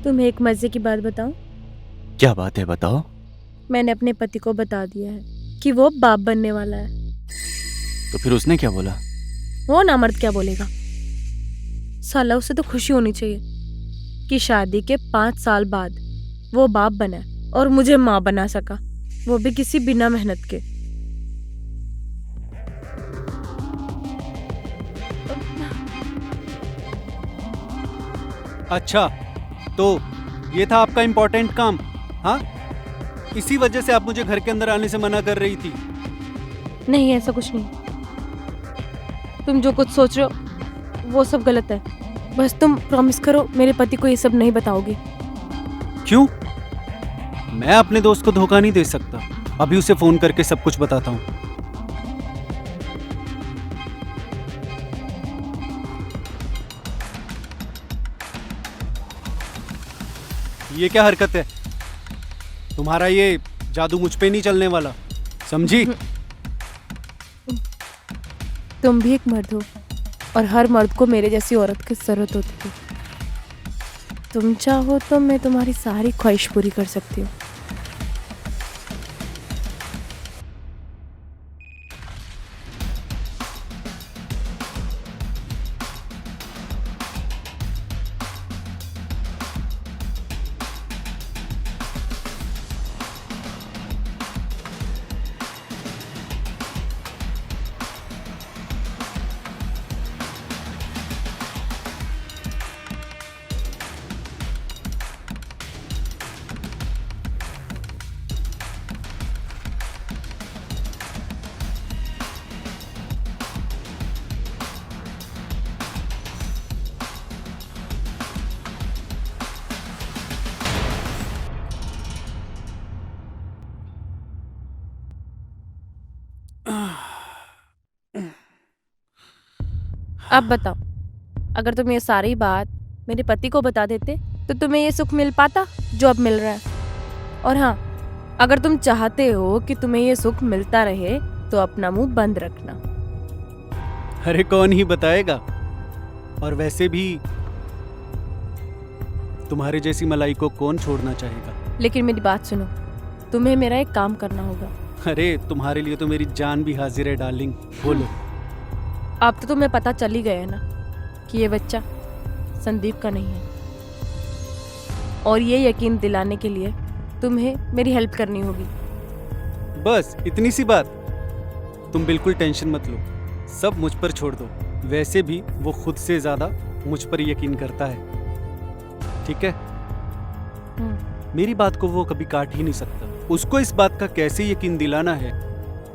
तुम्हें एक मजे की बात बताऊं? क्या बात है, बताओ। मैंने अपने पति को बता दिया है कि वो बाप बनने वाला है। तो फिर उसने क्या बोला? वो ना मर्द क्या बोलेगा, साला उसे तो खुशी होनी चाहिए कि शादी के 5 साल बाद वो बाप बना और मुझे माँ बना सका, वो भी किसी बिना मेहनत के। अच्छा, तो ये था आपका इम्पोर्टेंट काम? हाँ, इसी वजह से आप मुझे घर के अंदर आने से मना कर रही थी? नहीं, ऐसा कुछ नहीं। तुम जो कुछ सोच रहे हो वो सब गलत है। बस तुम प्रॉमिस करो मेरे पति को ये सब नहीं बताओगे। क्यों? मैं अपने दोस्त को धोखा नहीं दे सकता। अभी उसे फोन करके सब कुछ बताता हूँ। ये क्या हरकत है? तुम्हारा ये जादू मुझ पे नहीं चलने वाला, समझी? तुम भी एक मर्द हो और हर मर्द को मेरे जैसी औरत की जरूरत होती है। तुम चाहो तो मैं तुम्हारी सारी ख्वाहिश पूरी कर सकती हूँ। अब बताओ, अगर तुम ये सारी बात मेरे पति को बता देते तो तुम्हें ये सुख मिल पाता जो अब मिल रहा है? और हाँ, अगर तुम चाहते हो कि तुम्हें ये सुख मिलता रहे तो अपना मुंह बंद रखना। अरे कौन ही बताएगा? और वैसे भी तुम्हारे जैसी मलाई को कौन छोड़ना चाहेगा? लेकिन मेरी बात सुनो, तुम्हें मेरा एक काम करना होगा। अरे तुम्हारे लिए तो मेरी जान भी हाजिर है डार्लिंग, बोलो। अब तो तुम्हें पता चल ही गया है ना कि ये बच्चा संदीप का नहीं है। और ये यकीन दिलाने के लिए तुम्हें मेरी हेल्प करनी होगी। बस इतनी सी बात? तुम बिल्कुल टेंशन मत लो, सब मुझ पर छोड़ दो। वैसे भी वो खुद से ज्यादा मुझ पर यकीन करता है, ठीक है? मेरी बात को वो कभी काट ही नहीं सकता। उसको इस बात का कैसे यकीन दिलाना है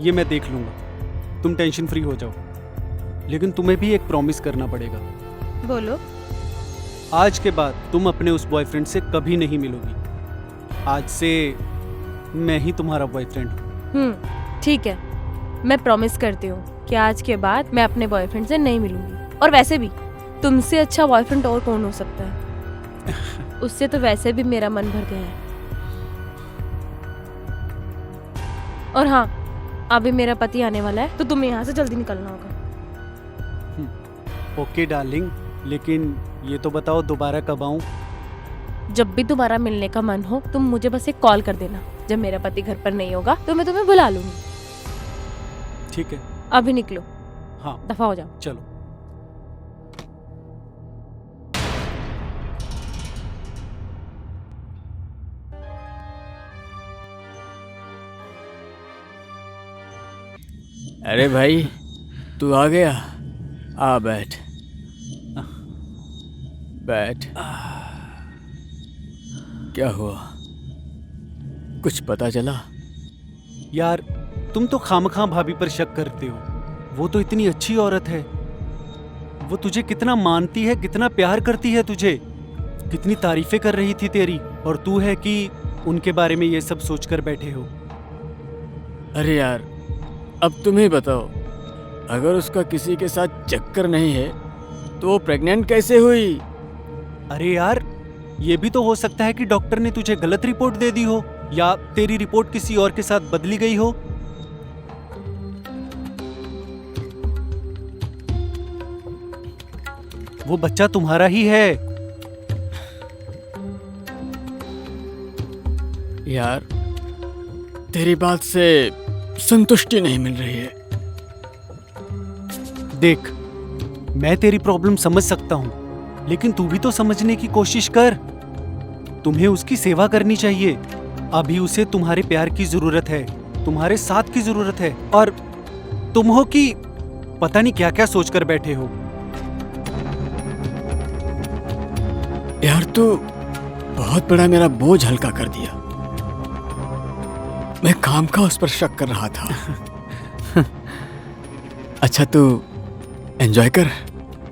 ये मैं देख लूंगा। तुम टेंशन फ्री हो जाओ। लेकिन तुम्हें भी एक प्रॉमिस करना पड़ेगा। बोलो। आज के बाद तुम अपने उस बॉयफ्रेंड से कभी नहीं मिलोगी। आज से मैं ही तुम्हारा बॉयफ्रेंड हूँ। ठीक है, मैं प्रॉमिस करती हूँ कि आज के बाद मैं अपने बॉयफ्रेंड से नहीं मिलूंगी। और वैसे भी तुमसे अच्छा बॉयफ्रेंड और कौन हो सकता है? उससे तो वैसे भी मेरा मन भर गया है। और हाँ, अभी मेरा पति आने वाला है तो तुम्हें यहाँ से जल्दी निकलना होगा। ओके डार्लिंग, लेकिन ये तो बताओ दोबारा कब आऊं? जब भी तुम्हारा मिलने का मन हो तुम मुझे बस एक कॉल कर देना। जब मेरा पति घर पर नहीं होगा तो मैं तुम्हें बुला लूंगी। ठीक है, अभी निकलो। हाँ दफा हो जाओ। चलो। अरे भाई, तू आ गया? आ बैठ बैठ। क्या हुआ, कुछ पता चला? यार तुम तो खामखा भाभी पर शक करते हो। वो तो इतनी अच्छी औरत है। वो तुझे कितना मानती है, कितना प्यार करती है तुझे, कितनी तारीफें कर रही थी तेरी। और तू है कि उनके बारे में ये सब सोचकर बैठे हो। अरे यार, अब तुम ही बताओ, अगर उसका किसी के साथ चक्कर नहीं है तो वो प्रेग्नेंट कैसे हुई? अरे यार, ये भी तो हो सकता है कि डॉक्टर ने तुझे गलत रिपोर्ट दे दी हो, या तेरी रिपोर्ट किसी और के साथ बदली गई हो। वो बच्चा तुम्हारा ही है। यार तेरी बात से संतुष्टि नहीं मिल रही है। देख, मैं तेरी प्रॉब्लम समझ सकता हूँ, लेकिन तू भी तो समझने की कोशिश कर। तुम्हें उसकी सेवा करनी चाहिए। अभी उसे तुम्हारे प्यार की जरूरत है, तुम्हारे साथ की जरूरत है, और तुम हो कि पता नहीं क्या क्या सोचकर बैठे हो। यार तू बहुत बड़ा मेरा बोझ हल्का कर दिया। मैं काम का उस पर शक कर रहा था। अच्छा तू एंजॉय कर,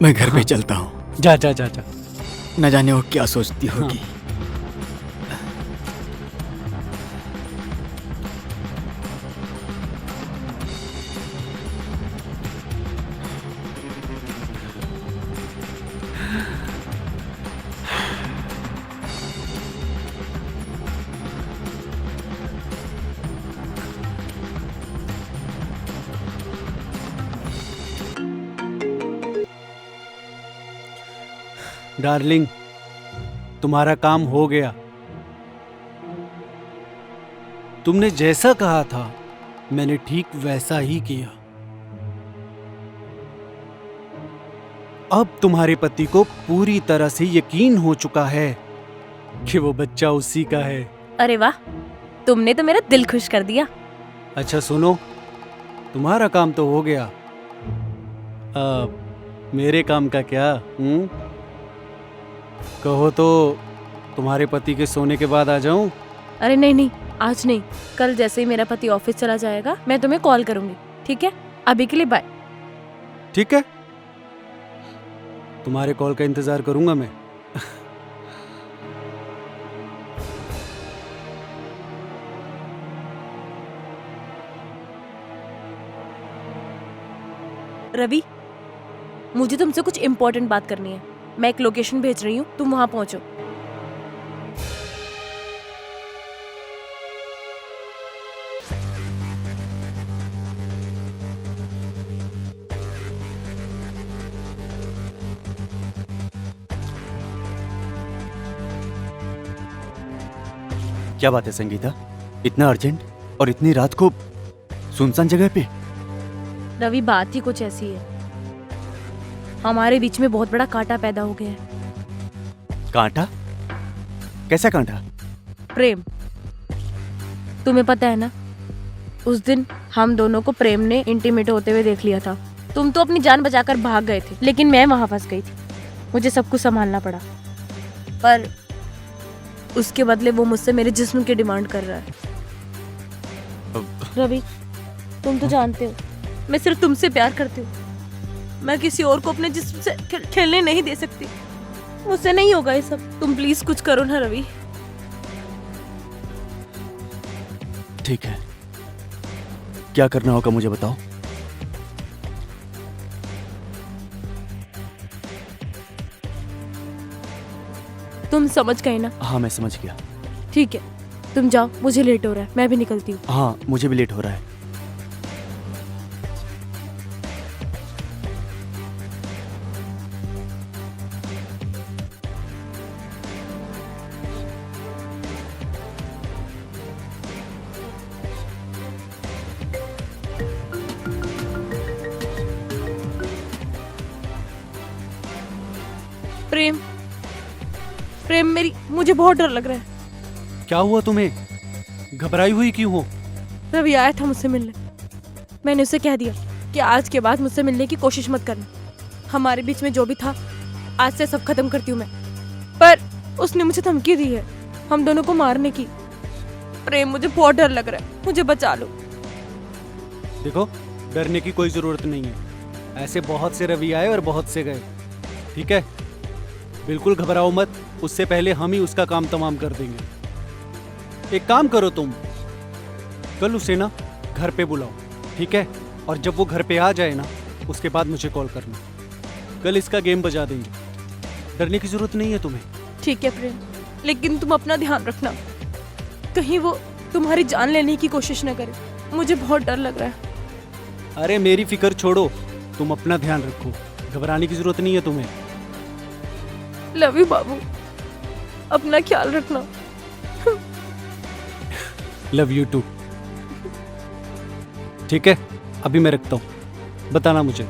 मैं घर पे चलता हूँ। जा जा जा जा। न जाने वो क्या सोचती होगी। डार्लिंग, तुम्हारा काम हो गया। तुमने जैसा कहा था मैंने ठीक वैसा ही किया। अब तुम्हारे पति को पूरी तरह से यकीन हो चुका है कि वो बच्चा उसी का है। अरे वाह, तुमने तो मेरा दिल खुश कर दिया। अच्छा सुनो, तुम्हारा काम तो हो गया, मेरे काम का क्या? कहो तो तुम्हारे पति के सोने के बाद आ जाऊं? अरे नहीं नहीं, आज नहीं, कल जैसे ही मेरा पति ऑफिस चला जाएगा मैं तुम्हें कॉल करूंगी, ठीक है? अभी के लिए बाय। ठीक है, तुम्हारे कॉल का इंतजार करूंगा मैं। रवि, मुझे तुमसे कुछ इम्पोर्टेंट बात करनी है। मैं एक लोकेशन भेज रही हूँ, तुम वहां पहुंचो। क्या बात है संगीता, इतना अर्जेंट और इतनी रात को सुनसान जगह पे? रवि, बात ही कुछ ऐसी है, हमारे बीच में बहुत बड़ा कांटा पैदा हो गया है। कांटा? कैसा कांटा? प्रेम। तुम्हें पता है ना, उस दिन हम दोनों को प्रेम ने इंटीमेट होते हुए देख लिया था। तुम तो अपनी जान बचाकर भाग गए थे, लेकिन मैं वहां फंस गई थी। मुझे सब कुछ संभालना पड़ा, पर उसके बदले वो मुझसे मेरे जिस्म की डिमांड कर रहा है। रवि, तुम तो जानते हो मैं सिर्फ तुमसे प्यार करती हूँ। मैं किसी और को अपने जिस्म से खेलने नहीं दे सकती। मुझसे नहीं होगा ये सब। तुम प्लीज कुछ करो ना रवि। ठीक है, क्या करना होगा मुझे बताओ। तुम समझ गए ना? हाँ मैं समझ गया। ठीक है, तुम जाओ, मुझे लेट हो रहा है, मैं भी निकलती हूँ। हाँ मुझे भी लेट हो रहा है। प्रेम, प्रेम मेरी, मुझे बहुत डर लग रहा है। क्या हुआ तुम्हें? घबराई हुई क्यों हो? रवि आया था मुझसे मिलने। मैंने उसे कह दिया कि आज के बाद मुझसे मिलने की कोशिश मत करना। हमारे बीच में जो भी था आज से सब खत्म करती हूँ मैं। पर उसने मुझे धमकी दी है हम दोनों को मारने की। प्रेम, मुझे बहुत डर लग रहा है, मुझे बचा लो। देखो, डरने की कोई जरूरत नहीं है। ऐसे बहुत से रवि आए और बहुत से गए, ठीक है? बिल्कुल घबराओ मत, उससे पहले हम ही उसका काम तमाम कर देंगे। एक काम करो, तुम कल उसे ना घर पे बुलाओ, ठीक है? और जब वो घर पे आ जाए ना, उसके बाद मुझे कॉल करना। कल इसका गेम बजा देंगे। डरने की जरूरत नहीं है तुम्हें। ठीक है प्रेम, लेकिन तुम अपना ध्यान रखना, कहीं वो तुम्हारी जान लेने की कोशिश न करे। मुझे बहुत डर लग रहा है। अरे मेरी फिक्र छोड़ो, तुम अपना ध्यान रखो, घबराने की जरूरत नहीं है तुम्हें। लव यू बाबू, अपना ख्याल रखना। Love you too. ठीक है, अभी मैं रखता हूँ, बताना मुझे।